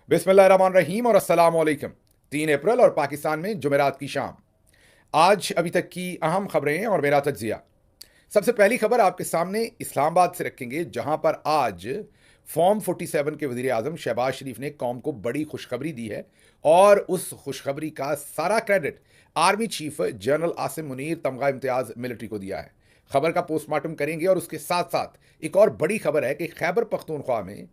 बिस्मिल्लाहिर्रहमानिर्रहीम और अस्सलाम वालेकुम। 3 अप्रैल और पाकिस्तान में जुमेरात की शाम। आज अभी तक की अहम खबरें और मेरा तज्जिया। सबसे पहली खबर आपके सामने इस्लामाबाद से रखेंगे, जहां पर आज फॉर्म 47 के वजीर आजम शहबाज शरीफ ने कौम को बड़ी खुशखबरी दी है और उस खुशखबरी का सारा credit army chief general Asim Munir तमगा इम्तियाज मिलिट्री को दिया है। खबर का पोस्टमार्टम करेंगे और उसके साथ साथ एक और बड़ी खबर है कि खैबर पख्तूनख्वा में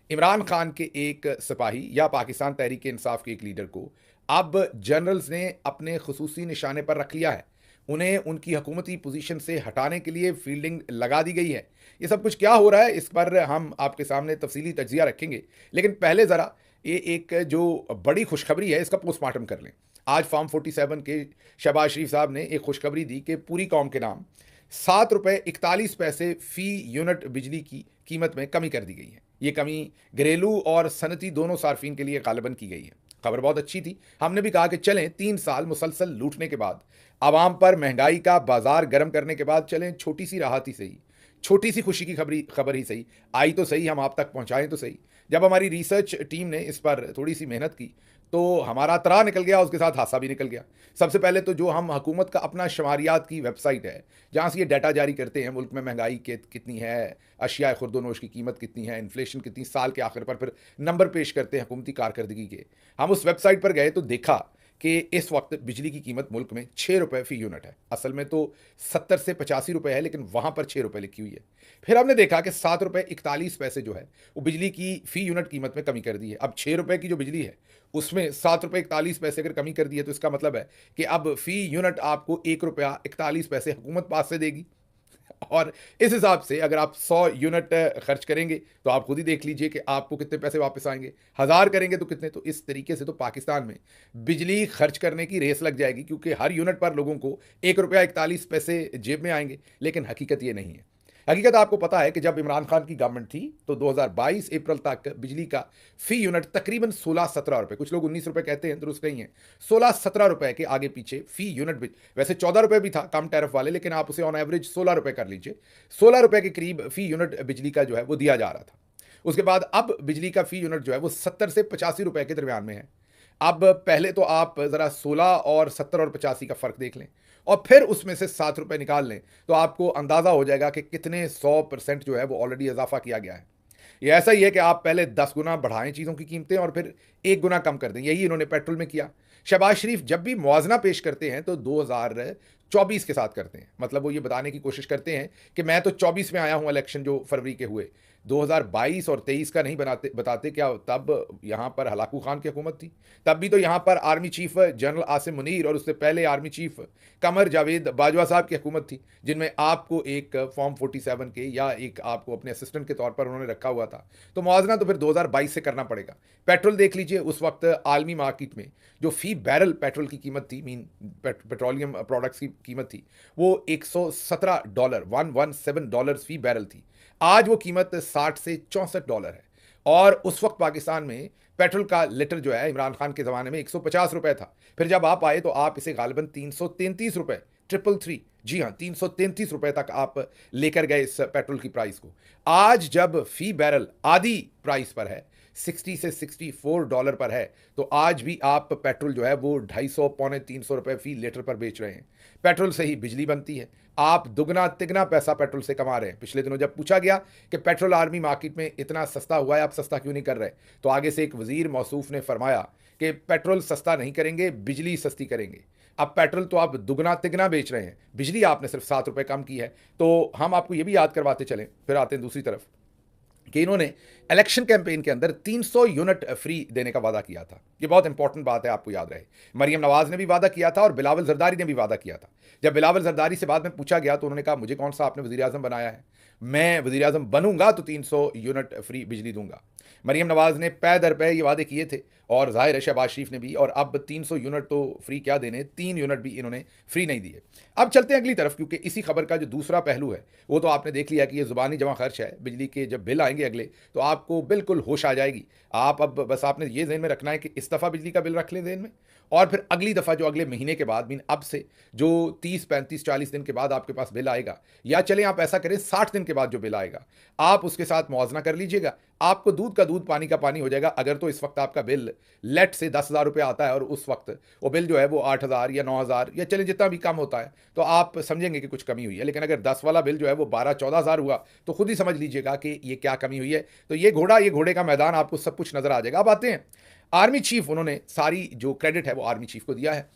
इमरान खान के एक सिपाही या पाकिस्तान तहरीक इंसाफ के एक लीडर को अब जनरल्स ने अपने खसूसी निशाने पर रख लिया है। उन्हें उनकी हुकूमती पोजीशन से हटाने के लिए फील्डिंग लगा दी गई है। ये सब कुछ क्या हो रहा है, इस पर हम आपके सामने तफसीली तज्जिया रखेंगे, लेकिन पहले ज़रा ये एक जो बड़ी खुशखबरी है इसका पोस्टमार्टम कर लें। आज फॉर्म 47 के शहबाज शरीफ साहब ने एक खुशखबरी दी कि पूरी कौम के नाम 7 रुपये 41 पैसे फ़ी यूनिट बिजली की कीमत में कमी कर दी गई है। ये कमी घरेलू और सनती दोनों सार्फिन के लिए गालिबन की गई है। खबर बहुत अच्छी थी। हमने भी कहा कि चलें 3 साल मुसलसल लूटने के बाद, आवाम पर महंगाई का बाजार गर्म करने के बाद, चलें छोटी सी राहत ही सही, छोटी सी खुशी की खबर ही सही आई तो सही, हम आप तक पहुंचाएं तो सही। जब हमारी रिसर्च टीम ने इस पर थोड़ी सी मेहनत की तो हमारा तरा निकल गया, उसके साथ हादसा भी निकल गया। सबसे पहले तो जो हम हुकूमत का अपना शुमारियात की वेबसाइट है, जहाँ से ये डाटा जारी करते हैं, मुल्क में महंगाई कितनी है, अशिया खुर्दोनोश की कीमत कितनी है, इन्फ्लेशन कितनी, साल के आखिर पर फिर नंबर पेश करते हैं हुकूमती कारकर्दगी के। हम उस वेबसाइट पर गए तो देखा कि इस वक्त बिजली की कीमत मुल्क में 6 रुपये फ़ी यूनिट है। असल में तो 70 से 85 रुपये है, लेकिन वहाँ पर 6 रुपये लिखी हुई है। फिर हमने देखा कि 7 रुपये 41 पैसे जो है वो बिजली की फ़ी यूनिट कीमत में कमी कर दी है। अब 6 रुपये की जो बिजली है उसमें 7 रुपये 41 पैसे अगर कमी कर दी है तो इसका मतलब है कि अब फ़ी यूनिट आपको 1 रुपया 41 पैसे हुकूमत पास से देगी। और इस हिसाब से अगर आप 100 यूनिट खर्च करेंगे तो आप खुद ही देख लीजिए कि आपको कितने पैसे वापस आएंगे। 1000 करेंगे तो कितने। तो इस तरीके से तो पाकिस्तान में बिजली खर्च करने की रेस लग जाएगी, क्योंकि हर यूनिट पर लोगों को 1 रुपया 41 पैसे जेब में आएंगे। लेकिन हकीकत ये नहीं है। हकीकत आपको पता है कि जब इमरान खान की गवर्नमेंट थी तो 2022 अप्रैल तक बिजली का फी यूनिट तकरीबन 16-17 रुपए, कुछ लोग 19 रुपए कहते हैं, दुरुस्त नहीं है, 16-17 रुपए के आगे पीछे फी यूनिट। वैसे 14 रुपए भी था कम टैरिफ वाले, लेकिन आप उसे ऑन एवरेज 16 रुपए कर लीजिए। 16 रुपए के करीब फी यूनिट बिजली का जो है वो दिया जा रहा था। उसके बाद अब बिजली का फी यूनिट जो है वो 70 से 85 रुपए के दरमियान में है। अब पहले तो आप ज़रा 16 और 70 और 85 का फ़र्क देख लें और फिर उसमें से 7 रुपए निकाल लें तो आपको अंदाज़ा हो जाएगा कि कितने 100% जो है वो ऑलरेडी इजाफा किया गया है। ये ऐसा ही है कि आप पहले 10 गुना बढ़ाएं चीज़ों की कीमतें और फिर 1 गुना कम कर दें। यही इन्होंने पेट्रोल में किया। शहबाज शरीफ जब भी मुआवजा पेश करते हैं तो 2024 के साथ करते हैं। मतलब वो ये बताने की कोशिश करते हैं कि मैं तो 24 में आया हूँ, इलेक्शन जो फरवरी के हुए, 2022 और 23 का नहीं बताते। क्या तब यहाँ पर हलाकू खान की हुकूमत थी? तब भी तो यहाँ पर army chief general Asim Munir और उससे पहले आर्मी चीफ कमर जावेद बाजवा साहब की हुकूमत थी, जिनमें आपको एक फॉर्म 47 के या एक आपको अपने असिस्टेंट के तौर पर उन्होंने रखा हुआ था। तो मुआवजा तो फिर 2022 से करना पड़ेगा। पेट्रोल देख लीजिए, उस वक्त आलमी मार्केट में जो फी बैरल पेट्रोल की कीमत थी, पेट्रोलियम प्रोडक्ट्स की कीमत थी, वो $117 $117 फी बैरल थी। आज वो कीमत 60 से $64 है। और उस वक्त पाकिस्तान में पेट्रोल का लीटर जो है इमरान खान के ज़माने में 150 रुपए था। फिर जब आप आए तो आप इसे गालिबन 333 रुपए, 333, जी हाँ, 333 रुपए तक आप लेकर गए इस पेट्रोल की प्राइस को। आज जब फी बैरल आधी प्राइस पर है, 60 से $64 पर है, तो आज भी आप पेट्रोल जो है वो 250 पौने 300 रुपए फी लीटर पर बेच रहे हैं। पेट्रोल से ही बिजली बनती है। आप दुगना तिगना पैसा पेट्रोल से कमा रहे हैं। पिछले दिनों जब पूछा गया कि पेट्रोल आर्मी मार्केट में इतना सस्ता हुआ है, आप सस्ता क्यों नहीं कर रहे, तो आगे से एक वजीर मौसूफ ने फरमाया कि पेट्रोल सस्ता नहीं करेंगे, बिजली सस्ती करेंगे। अब पेट्रोल तो आप दुगना तिगना बेच रहे हैं, बिजली आपने सिर्फ 7 रुपए कम की है। तो हम आपको ये भी याद करवाते चलें, फिर आते हैं दूसरी तरफ, कि इन्होंने इलेक्शन कैंपेन के अंदर 300 यूनिट फ्री देने का वादा किया था। ये बहुत इंपॉर्टेंट बात है, आपको याद रहे। मरियम नवाज ने भी वादा किया था और बिलावल जरदारी ने भी वादा किया था। जब बिलावल जरदारी से बाद में पूछा गया तो उन्होंने कहा, मुझे कौन सा आपने वजीर आजम बनाया है, मैं वजीर आजम बनूंगा तो 300 यूनिट फ्री बिजली दूंगा। मरियम नवाज ने पै दर पै ये वादे किए थे और जाहिर है शहबाज शरीफ ने भी, और अब 300 यूनिट तो फ्री क्या देने, 3 यूनिट भी इन्होंने फ्री नहीं दिए। अब चलते हैं अगली तरफ, क्योंकि इसी खबर का जो दूसरा पहलू है वो तो आपने देख लिया कि ये जुबानी जमा खर्च है। बिजली के जब बिल आएंगे अगले तो आपको बिल्कुल होश आ जाएगी। आप अब बस आपने ये जहन में रखना है कि इस दफ़ा बिजली का बिल रख लें जहन में, और फिर अगली दफ़ा जो अगले महीने के बाद, मीन अब से जो 30 35 40 दिन के बाद आपके पास बिल आएगा, या चलें आप ऐसा करें 60 दिन के बाद जो बिल आएगा, आप उसके साथ मुआवजा कर लीजिएगा। आपको दूध का दूध, पानी का पानी हो जाएगा। अगर तो इस वक्त आपका बिल लेट से 10,000 रुपये आता है और उस वक्त वो बिल जो है वो 8,000 या 9,000 या चले जितना भी कम होता है, तो आप समझेंगे कि कुछ कमी हुई है। लेकिन अगर 10 वाला बिल जो है वो 12-14,000 हुआ, तो खुद ही समझ लीजिएगा कि ये क्या कमी हुई है। तो ये घोड़े का मैदान, आपको सब कुछ नजर आ जाएगा। अब आते हैं आर्मी चीफ, उन्होंने सारी जो क्रेडिट है वो आर्मी चीफ को दिया है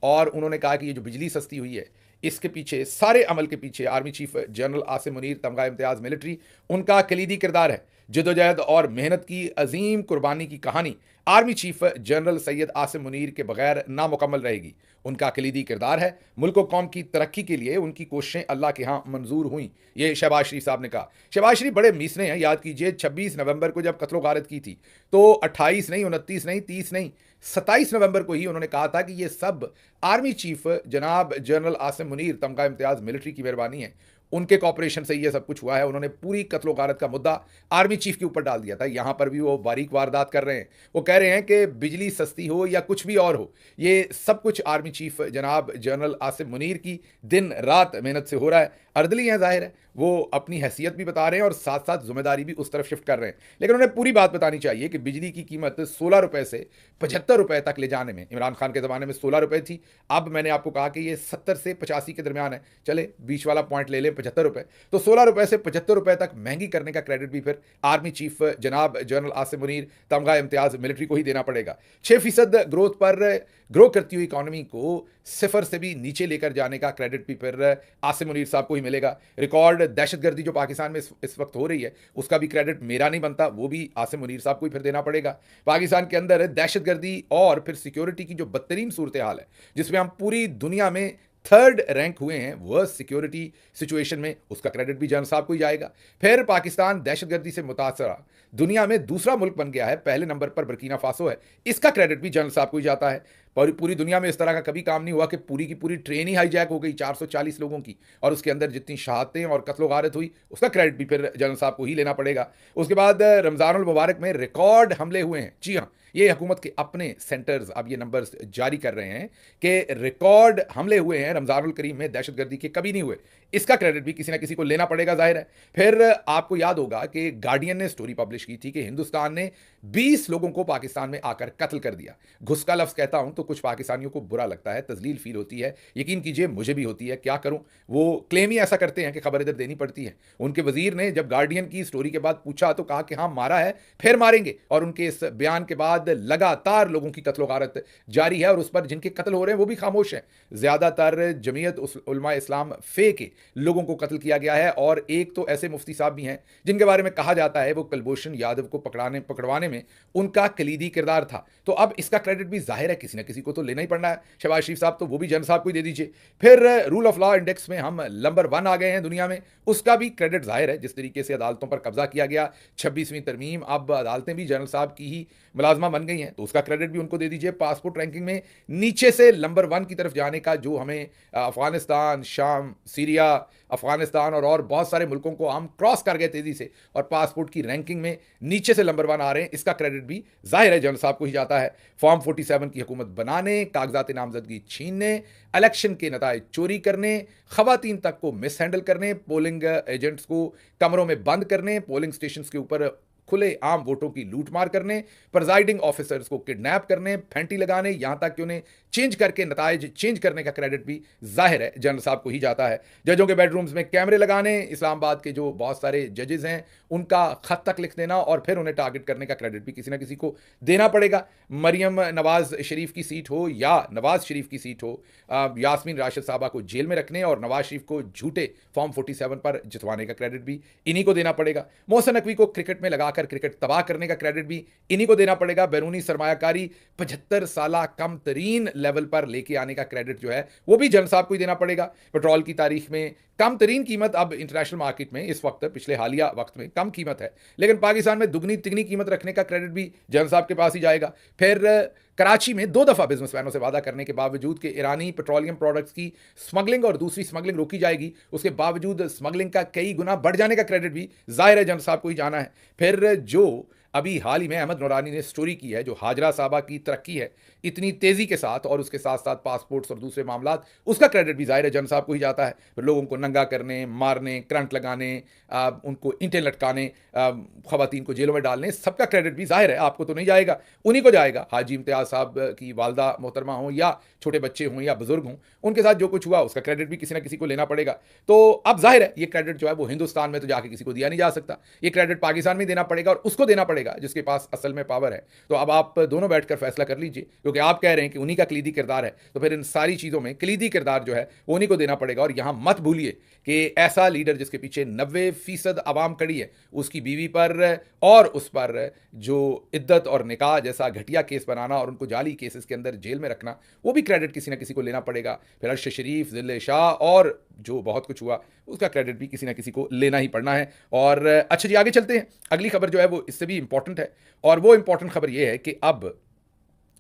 और उन्होंने कहा कि ये जो बिजली सस्ती हुई है, इसके पीछे, सारे अमल के पीछे army chief general Asim Munir, तमगा इम्तियाज मिलिट्री, उनका कलीदी किरदार है। जदोजहद और मेहनत की अजीम कुर्बानी की कहानी army chief general Syed Asim Munir के बगैर नामुकम्मल रहेगी। उनका कलीदी किरदार है। मुल्क व कौम की तरक्की के लिए उनकी कोशिशें अल्लाह के यहाँ मंजूर हुई, ये शहबाज शरीफ साहब ने कहा। शहबाज शरीफ बड़े मीसने हैं, याद कीजिए 26 नवंबर को जब कत्लो गारत की थी, तो 28 नहीं, 29 नहीं, 30 नहीं, 27 नवंबर को ही उन्होंने कहा था कि ये सब आर्मी चीफ जनाब जनरल आसिम मुनीर, तमगा इम्तियाज मिलिट्री की मेहरबानी है, उनके कॉपरेशन से ये सब कुछ हुआ है। उन्होंने पूरी कत्लो गारत का मुद्दा आर्मी चीफ के ऊपर डाल दिया था। यहां पर भी वो बारीक वारदात कर रहे हैं। वो कह रहे हैं कि बिजली सस्ती हो या कुछ भी और हो, ये सब कुछ आर्मी चीफ जनाब जनरल आसिम मुनीर की दिन रात मेहनत से हो रहा है। अर्दली हैं, जाहिर है वो अपनी हैसियत भी बता रहे हैं और साथ साथ जिम्मेदारी भी उस तरफ शिफ्ट कर रहे हैं। लेकिन उन्हें पूरी बात बतानी चाहिए कि बिजली की कीमत 16 रुपए से 75 रुपए तक ले जाने में, इमरान खान के ज़माने में 16 रुपए थी, अब मैंने आपको कहा कि ये 70 से 85 के दरमियान है, चले बीच वाला पॉइंट ले लें 75 रुपए, तो 16 रुपए से 75 रुपए तक महंगी करने का क्रेडिट भी फिर आर्मी चीफ जनाब जनरल आसिम मुनीर, तमगा इम्तियाज मिलिट्री को ही देना पड़ेगा। 6% ग्रोथ पर ग्रो करती हुई इकॉनमी को सिफर से भी नीचे लेकर जाने का क्रेडिट भी फिर आसिम मुनीर साहब को ही मिलेगा। रिकॉर्ड दहशतगर्दी जो पाकिस्तान में इस वक्त हो रही है, उसका भी क्रेडिट मेरा नहीं बनता, वो भी आसिम मुनीर साहब को ही फिर देना पड़ेगा। पाकिस्तान के अंदर दहशतगर्दी और फिर सिक्योरिटी की जो बदतरीन सूरत हाल है, जिसमें हम पूरी दुनिया में थर्ड रैंक हुए हैं वर्स्ट सिक्योरिटी सिचुएशन में, उसका क्रेडिट भी जन साहब को ही जाएगा। फिर पाकिस्तान दहशतगर्दी से मुतासरा दुनिया में दूसरा मुल्क बन गया है, पहले नंबर पर बर्कीना फासो है, इसका क्रेडिट भी जन साहब को ही जाता है। पूरी दुनिया में इस तरह का कभी काम नहीं हुआ कि पूरी की पूरी ट्रेन ही हाईजैक हो गई 440 लोगों की, और उसके अंदर जितनी शहादतें और कत्लो गारत हुई, उसका क्रेडिट भी फिर जनरल साहब को ही लेना पड़ेगा। उसके बाद रमज़ानुल मुबारक में रिकॉर्ड हमले हुए हैं। जी हाँ, ये हुकूमत के अपने सेंटर्स अब ये नंबर्स जारी कर रहे हैं कि रिकॉर्ड हमले हुए हैं रमज़ानुल करीम में, दहशतगर्दी के कभी नहीं हुए। इसका क्रेडिट भी किसी ना किसी को लेना पड़ेगा, जाहिर है। फिर आपको याद होगा कि गार्डियन ने स्टोरी पब्लिश की थी कि हिंदुस्तान ने 20 लोगों को पाकिस्तान में आकर कत्ल कर दिया। घुस का लफ्ज़ कहता हूं तो कुछ पाकिस्तानियों को बुरा लगता है, तजलील फील होती है, यकीन कीजिए मुझे भी होती है, क्या करूं। वो क्लेम ही ऐसा करते हैं कि खबर इधर देनी पड़ती है। उनके वजीर ने जब गार्डियन की स्टोरी के बाद पूछा तो कहा कि हाँ मारा है, फिर मारेंगे, और उनके इस बयान के बाद लगातार लोगों की कत्लो गारत जारी है और उस पर जिनके कत्ल हो रहे हैं वो भी खामोश हैं। ज्यादातर जमीयत उलमा इस्लाम फे के लोगों को कत्ल किया गया है, और एक तो ऐसे मुफ्ती साहब भी हैं जिनके बारे में कहा जाता है वो कुलभूषण यादव को पकड़वाने में उनका कलीदी किरदार था। तो अब इसका क्रेडिट भी जाहिर है किसी ना किसी को तो लेना ही पड़ना है। शहबाज शरीफ साहब तो वो भी जन साहब को ही दे दीजिए। फिर रूल ऑफ लॉ इंडेक्स में हम नंबर 1 आ गए हैं दुनिया में, उसका भी क्रेडिट जाहिर है। जिस तरीके से अदालतों पर कब्जा किया गया, 26वीं तरमीम, अब अदालतें भी जनरल साहब की ही मुलाजमा बन गई हैं, तो उसका क्रेडिट भी उनको दे दीजिए। पासपोर्ट रैंकिंग में नीचे से नंबर 1 की तरफ जाने का जो हमें अफगानिस्तान, शाम, सीरिया, अफगानिस्तान और बहुत सारे मुल्कों को हम क्रॉस कर गए तेजी से और पासपोर्ट की रैंकिंग में नीचे से नंबर 1 आ रहे हैं, इसका क्रेडिट भी जाहिर है जनरल साहब को ही जाता है। फॉर्म 47 की हुकूमत बनाने, कागजात नामजदगी छीनने, इलेक्शन के नताइज चोरी करने, खवातीन तक को मिस हैंडल करने, पोलिंग एजेंट्स को कमरों में बंद करने, पोलिंग स्टेशन के ऊपर खुले आम वोटों की लूटमार करने, प्रिजाइडिंग ऑफिसर्स को किडनैप करने, फैंटी लगाने, यहां तक कि उन्हें चेंज करके नताइज चेंज करने का क्रेडिट भी जाहिर है जनरल साहब को ही जाता है। जजों के बेडरूम्स में कैमरे लगाने, इस्लामाबाद के जो बहुत सारे जजेस हैं उनका खत तक लिख देना और फिर उन्हें टारगेट करने का क्रेडिट भी किसी ना किसी को देना पड़ेगा। मरियम नवाज शरीफ की सीट हो या नवाज शरीफ की सीट हो, यास्मीन राशिद साहबा को जेल में रखने और नवाज शरीफ को झूठे फॉर्म 47 पर जितवाने का क्रेडिट भी इन्हीं को देना पड़ेगा। मोहसिन नकवी को क्रिकेट में लगाकर क्रिकेट तबाह करने का क्रेडिट भी इन्हीं को देना पड़ेगा। बैरूनी सरमायाकारी 75 साल कम तरीन लेवल पर लेके आने का क्रेडिट जो है वो भी जनरल साहब को ही देना पड़ेगा। पेट्रोल की तारीख में कम तरीन कीमत अब इंटरनेशनल मार्केट में इस वक्त, पिछले हालिया वक्त में कम कीमत है, लेकिन पाकिस्तान में दुगनी तिगनी कीमत रखने का क्रेडिट भी जनरल साहब के पास ही जाएगा। फिर कराची में 2 दफा बिजनेसमैनों से वादा करने के बावजूद कि ईरानी पेट्रोलियम प्रोडक्ट्स की स्मगलिंग और दूसरी स्मगलिंग रोकी जाएगी, उसके बावजूद स्मगलिंग का कई गुना बढ़ जाने का क्रेडिट भी जाहिर है जनरल साहब को ही जाना है। फिर जो अभी हाल ही में अहमद नूरानी ने स्टोरी की है, जो हाजरा साहबा की तरक्की है इतनी तेज़ी के साथ, और उसके साथ-साथ पासपोर्ट्स और दूसरे मामलात, उसका क्रेडिट भी ज़ाहिर है जन साहब को ही जाता है। फिर लोगों को नंगा करने, मारने, करंट लगाने, उनको ईंटें लटकाने, ख़वातीन को जेलों में डालने, सबका क्रेडिट भी ज़ाहिर है आपको तो नहीं जाएगा, उन्हीं को जाएगा। हाजी इम्तियाज़ साहब की वालदा मोहतरमा हों या छोटे बच्चे हों या बुज़ुर्ग हों, उनके साथ जो कुछ हुआ उसका क्रेडिट भी किसी न किसी को लेना पड़ेगा। तो अब ज़ाहिर है ये क्रेडिट जो है वो हिंदुस्तान में तो जाके किसी को दिया नहीं जा सकता, ये क्रेडिट पाकिस्तान में देना पड़ेगा, और उसको देना पड़ेगा जिसके पास असल में पावर है। तो अब आप दोनों बैठकर फैसला कर लीजिए, क्योंकि आप कह रहे हैं कि उन्हीं का कलीदी किरदार है, तो फिर इन सारी चीज़ों में कलीदी किरदार जो है वो उन्हीं को देना पड़ेगा। और यहाँ मत भूलिए कि ऐसा लीडर जिसके पीछे 90% आवाम खड़ी है, उसकी बीवी पर और उस पर जो इद्दत और निकाह जैसा घटिया केस बनाना और उनको जाली केसेस के अंदर जेल में रखना, वो भी क्रेडिट किसी न किसी को लेना पड़ेगा। फिर अर्श शरीफ, ज़िले शाह और जो बहुत कुछ हुआ उसका क्रेडिट भी किसी न किसी को लेना ही पड़ना है। और अच्छा जी, आगे चलते हैं। अगली खबर जो है वो इससे भी इंपॉर्टेंट है, और वो इंपॉर्टेंट खबर ये है कि अब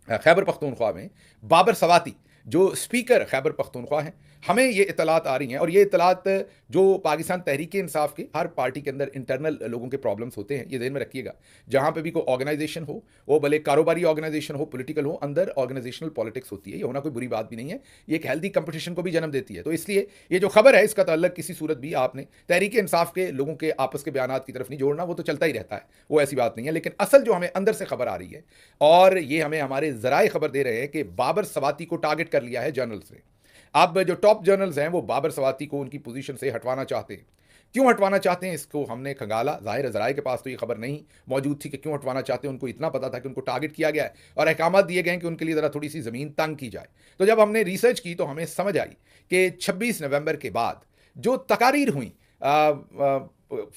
खैबर पख्तूनख्वा में बाबर सवाती जो स्पीकर खैबर पख्तूनख्वा हैं, हमें ये इतलात आ रही हैं, और ये इतलात जो पाकिस्तान तहरीक इंसाफ के हर पार्टी के अंदर इंटरनल लोगों के प्रॉब्लम्स होते हैं, ये ध्यान में रखिएगा। जहाँ पे भी कोई ऑर्गेनाइजेशन हो, वो भले कारोबारी ऑर्गेनाइजेशन हो, पॉलिटिकल हो, अंदर ऑर्गेनाइजेशनल पॉलिटिक्स होती है। ये होना कोई बुरी बात भी नहीं है, ये एक हेल्दी कंपटीशन को भी जन्म देती है। तो इसलिए ये जो खबर है इसका ताल्लुक किसी सूरत भी आपने तहरीक इंसाफ के लोगों के आपस के बयानात की तरफ नहीं जोड़ना, वो तो चलता ही रहता है, वो ऐसी बात नहीं है। लेकिन असल जो हमें अंदर से खबर आ रही है, और ये हमें हमारे ज़राए खबर दे रहे हैं कि बाबर सवाती को टारगेट कर लिया है जर्नल्स ने। अब जो टॉप जर्नल्स हैं वो बाबर सवाती को उनकी पोजीशन से हटवाना चाहते हैं। क्यों हटवाना चाहते हैं इसको हमने खंगाला। ज़ाहिर है ज़राए के पास तो ये खबर नहीं मौजूद थी कि क्यों हटवाना चाहते हैं। उनको इतना पता था कि उनको टारगेट किया गया है और अहकामात दिए गए हैं कि उनके लिए ज़रा थोड़ी सी ज़मीन तंग की जाए। तो जब हमने रिसर्च की तो हमें समझ आई कि 26 नवंबर के बाद जो तकारीर हुई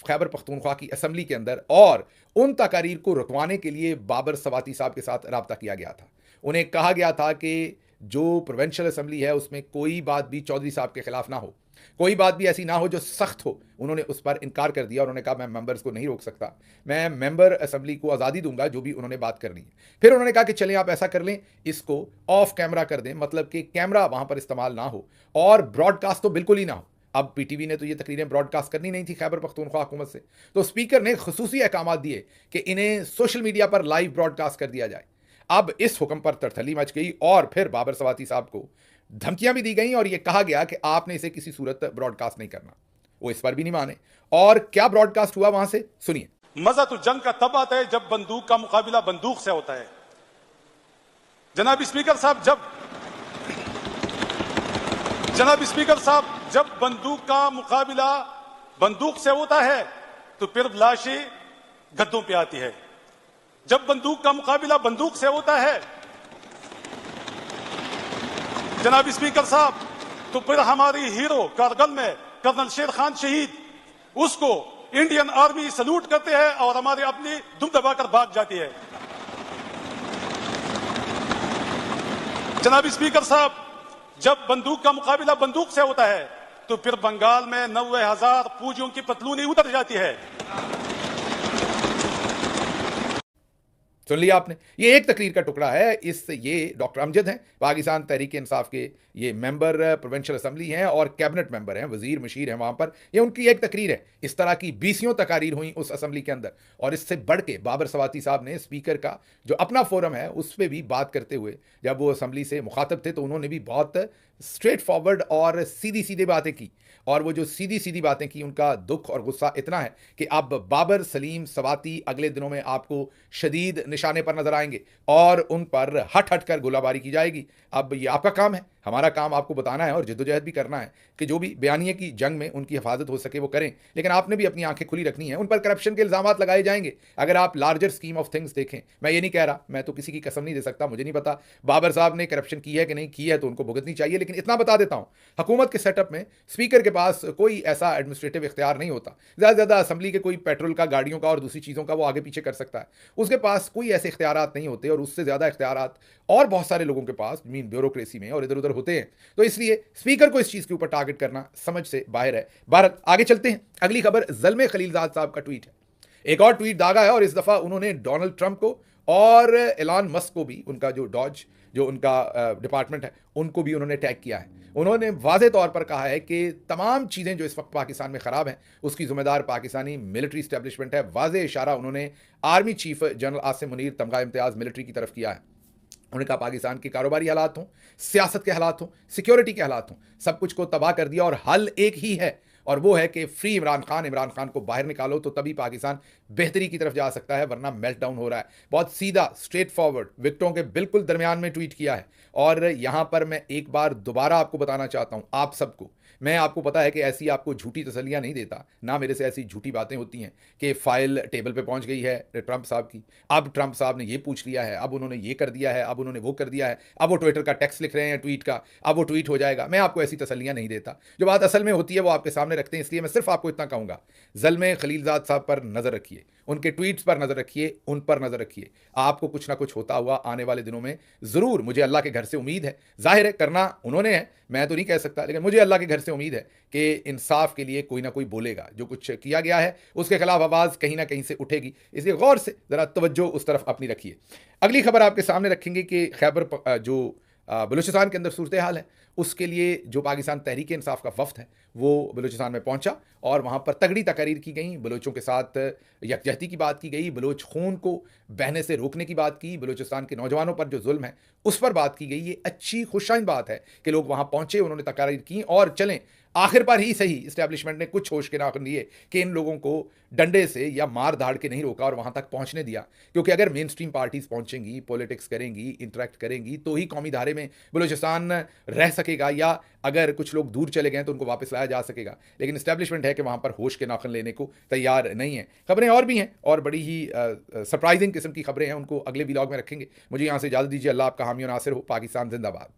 खैबर पख्तूनख्वा की असम्बली के अंदर, और उन तकारीर को रुकवाने के लिए बाबर सवाती साहब के साथ रब्ता किया गया था। उन्हें कहा गया था कि जो प्रोविंशियल असम्बली है उसमें कोई बात भी चौधरी साहब के खिलाफ ना हो, कोई बात भी ऐसी ना हो जो सख्त हो। उन्होंने उस पर इनकार कर दिया और उन्होंने कहा मैं मेंबर्स को नहीं रोक सकता, मैं मेंबर असम्बली को आज़ादी दूंगा जो भी उन्होंने बात करनी है। फिर उन्होंने कहा कि चलें आप ऐसा कर लें, इसको ऑफ कैमरा कर दें, मतलब कि कैमरा वहाँ पर इस्तेमाल ना हो और ब्रॉडकास्ट तो बिल्कुल ही ना हो। अब पीटीवी ने तो ये तकरीरें ब्रॉडकास्ट करनी नहीं थी खैबर पख्तूनख्वा हुकूमत से, तो स्पीकर ने खुसूसी अहकामात दिए कि इन्हें सोशल मीडिया पर लाइव ब्रॉडकास्ट कर दिया जाए। अब इस हुक्म पर तरथली मच गई और फिर बाबर सवाती साहब को धमकियां भी दी गई और यह कहा गया कि आपने इसे किसी सूरत ब्रॉडकास्ट नहीं करना। वो इस पर भी नहीं माने। और क्या ब्रॉडकास्ट हुआ वहां से, सुनिए। मजा तो जंग का तब आता है जब बंदूक का मुकाबला बंदूक से होता है। जनाब स्पीकर साहब, जब बंदूक का मुकाबला बंदूक से होता है तो फिर लाशें गद्दों पे आती है। जब बंदूक का मुकाबला बंदूक से होता है जनाब स्पीकर साहब, तो फिर हमारी हीरो कारगिल में कर्नल शेर खान शहीद, उसको इंडियन आर्मी सल्यूट करते हैं और हमारी अपनी दुम दबाकर भाग जाती है। जनाब स्पीकर साहब, जब बंदूक का मुकाबला बंदूक से होता है तो फिर बंगाल में 90,000 फौजियों की पतलूनी उतर जाती है। सुन लिया आपने, ये एक तकरीर का टुकड़ा है। ये डॉक्टर अमजद हैं, पाकिस्तान तहरीक इंसाफ के ये मेंबर प्रोविंशियल असम्बली हैं और कैबिनेट मेंबर हैं, वजीर मशीर हैं वहाँ पर। ये उनकी एक तकरीर है। इस तरह की 20 तकारीर हुई उस असम्बली के अंदर, और इससे बढ़ के बाबर सवाती साहब ने स्पीकर का जो अपना फोरम है उस पर भी बात करते हुए, जब वो असम्बली से मुखातब थे तो उन्होंने भी बहुत स्ट्रेट फॉरवर्ड और सीधी सीधी बातें की। और वो जो सीधी सीधी बातें की, उनका दुख और गुस्सा इतना है कि अब बाबर सलीम सवाती अगले दिनों में आपको शदीद निशाने पर नजर आएंगे और उन पर हट हट कर गोलाबारी की जाएगी। अब ये आपका काम है, हमारा काम आपको बताना है और जिद्दोजहद भी करना है कि जो भी बयानिए की जंग में उनकी हिफाजत हो सके वो करें, लेकिन आपने भी अपनी आंखें खुली रखनी है। उन पर करप्शन के इल्ज़ाम लगाए जाएंगे। अगर आप लार्जर स्कीम ऑफ थिंग्स देखें, मैं ये नहीं कह रहा, मैं तो किसी की कसम नहीं दे सकता, मुझे नहीं पता बाबर साहब ने करप्शन की है कि नहीं की है, तो उनको भुगतनी चाहिए। लेकिन इतना बता देता हूँ, हुकूमत के सेटअप में स्पीकर के पास कोई ऐसा एडमिनिस्ट्रेटिव इख्तियार नहीं होता। ज़्यादा से ज़्यादा असम्बली के कोई पेट्रोल का, गाड़ियों का और दूसरी चीज़ों का वो आगे पीछे कर सकता है। उसके पास कोई ऐसे इख्तियारात नहीं होते, और उससे ज़्यादा इख्तियारात और बहुत सारे लोगों के पास मीन ब्यूरोक्रेसी में और इधर उधर होते हैं। तो इसलिए स्पीकर को इस चीज़ के ऊपर टारगेट करना समझ से बाहर है। भारत आगे चलते हैं। अगली खबर ज़ल्मे खलीलजाद साहब का ट्वीट है। एक और ट्वीट दागा है और इस दफ़ा उन्होंने डोनाल्ड ट्रंप को और एलन मस्क को भी, उनका जो डॉज, जो उनका डिपार्टमेंट है, उनको भी उन्होंने टैग किया है। उन्होंने वाज़े तौर पर कहा है कि तमाम चीज़ें जो इस वक्त पाकिस्तान में ख़राब हैं, उसकी ज़िम्मेदार पाकिस्तानी मिलिट्री इस्टेब्लिशमेंट है। वाज़े इशारा उन्होंने army chief general Asim Munir तमगा इम्तियाज़ मिलिट्री की तरफ किया है। उन्होंने कहा पाकिस्तान के कारोबारी हालात हों, सियासत के हालात हों, सिक्योरिटी के हालात हों, सब कुछ को तबाह कर दिया और हल एक ही है, और वो है कि फ्री इमरान खान को बाहर निकालो, तो तभी पाकिस्तान बेहतरी की तरफ जा सकता है, वरना मेल्ट डाउन हो रहा है। बहुत सीधा, स्ट्रेट फॉरवर्ड, विकेटों के बिल्कुल दरमियान में ट्वीट किया है। और यहां पर मैं एक बार दोबारा आपको बताना चाहता हूं, आप सबको, मैं आपको पता है कि ऐसी आपको झूठी तसल्लियां नहीं देता, ना मेरे से ऐसी झूठी बातें होती हैं कि फाइल टेबल पे पहुंच गई है ट्रंप साहब की, अब ट्रंप साहब ने ये पूछ लिया है, अब उन्होंने ये कर दिया है, अब उन्होंने वो कर दिया है, अब वो ट्विटर का टेक्स्ट लिख रहे हैं ट्वीट का, अब वो ट्वीट हो जाएगा। मैं आपको ऐसी तसल्लियां नहीं देता, जो बात असल में होती है वो आपके सामने रखते हैं। इसलिए मैं सिर्फ आपको इतना कहूंगा, ज़ल्मे खलीलजाद साहब पर नज़र रखिए, उनके ट्वीट्स पर नज़र रखिए, उन पर नज़र रखिए। आपको कुछ ना कुछ होता हुआ आने वाले दिनों में ज़रूर, मुझे अल्लाह के घर से उम्मीद है, जाहिर है करना उन्होंने है, मैं तो नहीं कह सकता, लेकिन मुझे अल्लाह के घर से उम्मीद है कि इंसाफ के लिए कोई ना कोई बोलेगा। जो कुछ किया गया है उसके खिलाफ आवाज़ कहीं ना कहीं से उठेगी, इसलिए गौर से ज़रा तवज्जो उस तरफ अपनी रखिए। अगली खबर आपके सामने रखेंगे कि खैबर जो बलूचिस्तान के अंदर सूरत हाल है, उसके लिए जो पाकिस्तान तहरीक इंसाफ का वफ्द है वो बलूचिस्तान में पहुंचा और वहां पर तगड़ी तकरीर की गई, बलोचों के साथ यकजहती की बात की गई, बलोच खून को बहने से रोकने की बात की, बलूचिस्तान के नौजवानों पर जो जुल्म है उस पर बात की गई। ये अच्छी खुशाइन बात है कि लोग वहां पहुंचे, उन्होंने तकरीर की, और चलें आखिर पर ही सही इस्टेब्लिशमेंट ने कुछ होश के नाखुन लिए कि इन लोगों को डंडे से या मार धाड़ के नहीं रोका और वहां तक पहुंचने दिया। क्योंकि अगर मेन स्ट्रीम पार्टीज पहुंचेंगी, पॉलिटिक्स करेंगी, इंटरेक्ट करेंगी, तो ही कौमी धारे में बलूचिस्तान रह सकेगा, या अगर कुछ लोग दूर चले गए तो उनको वापस लाया जा सकेगा। लेकिन इस्टेब्लिशमेंट है कि वहां पर होश के नाखुन लेने को तैयार नहीं है। खबरें और भी हैं और बड़ी ही सरप्राइजिंग किस्म की खबरें हैं, उनको अगले व्लॉग में रखेंगे। मुझे यहाँ से इजाज़त दीजिए। अल्लाह आपका हामी और नासिर हो। पाकिस्तान जिंदाबाद।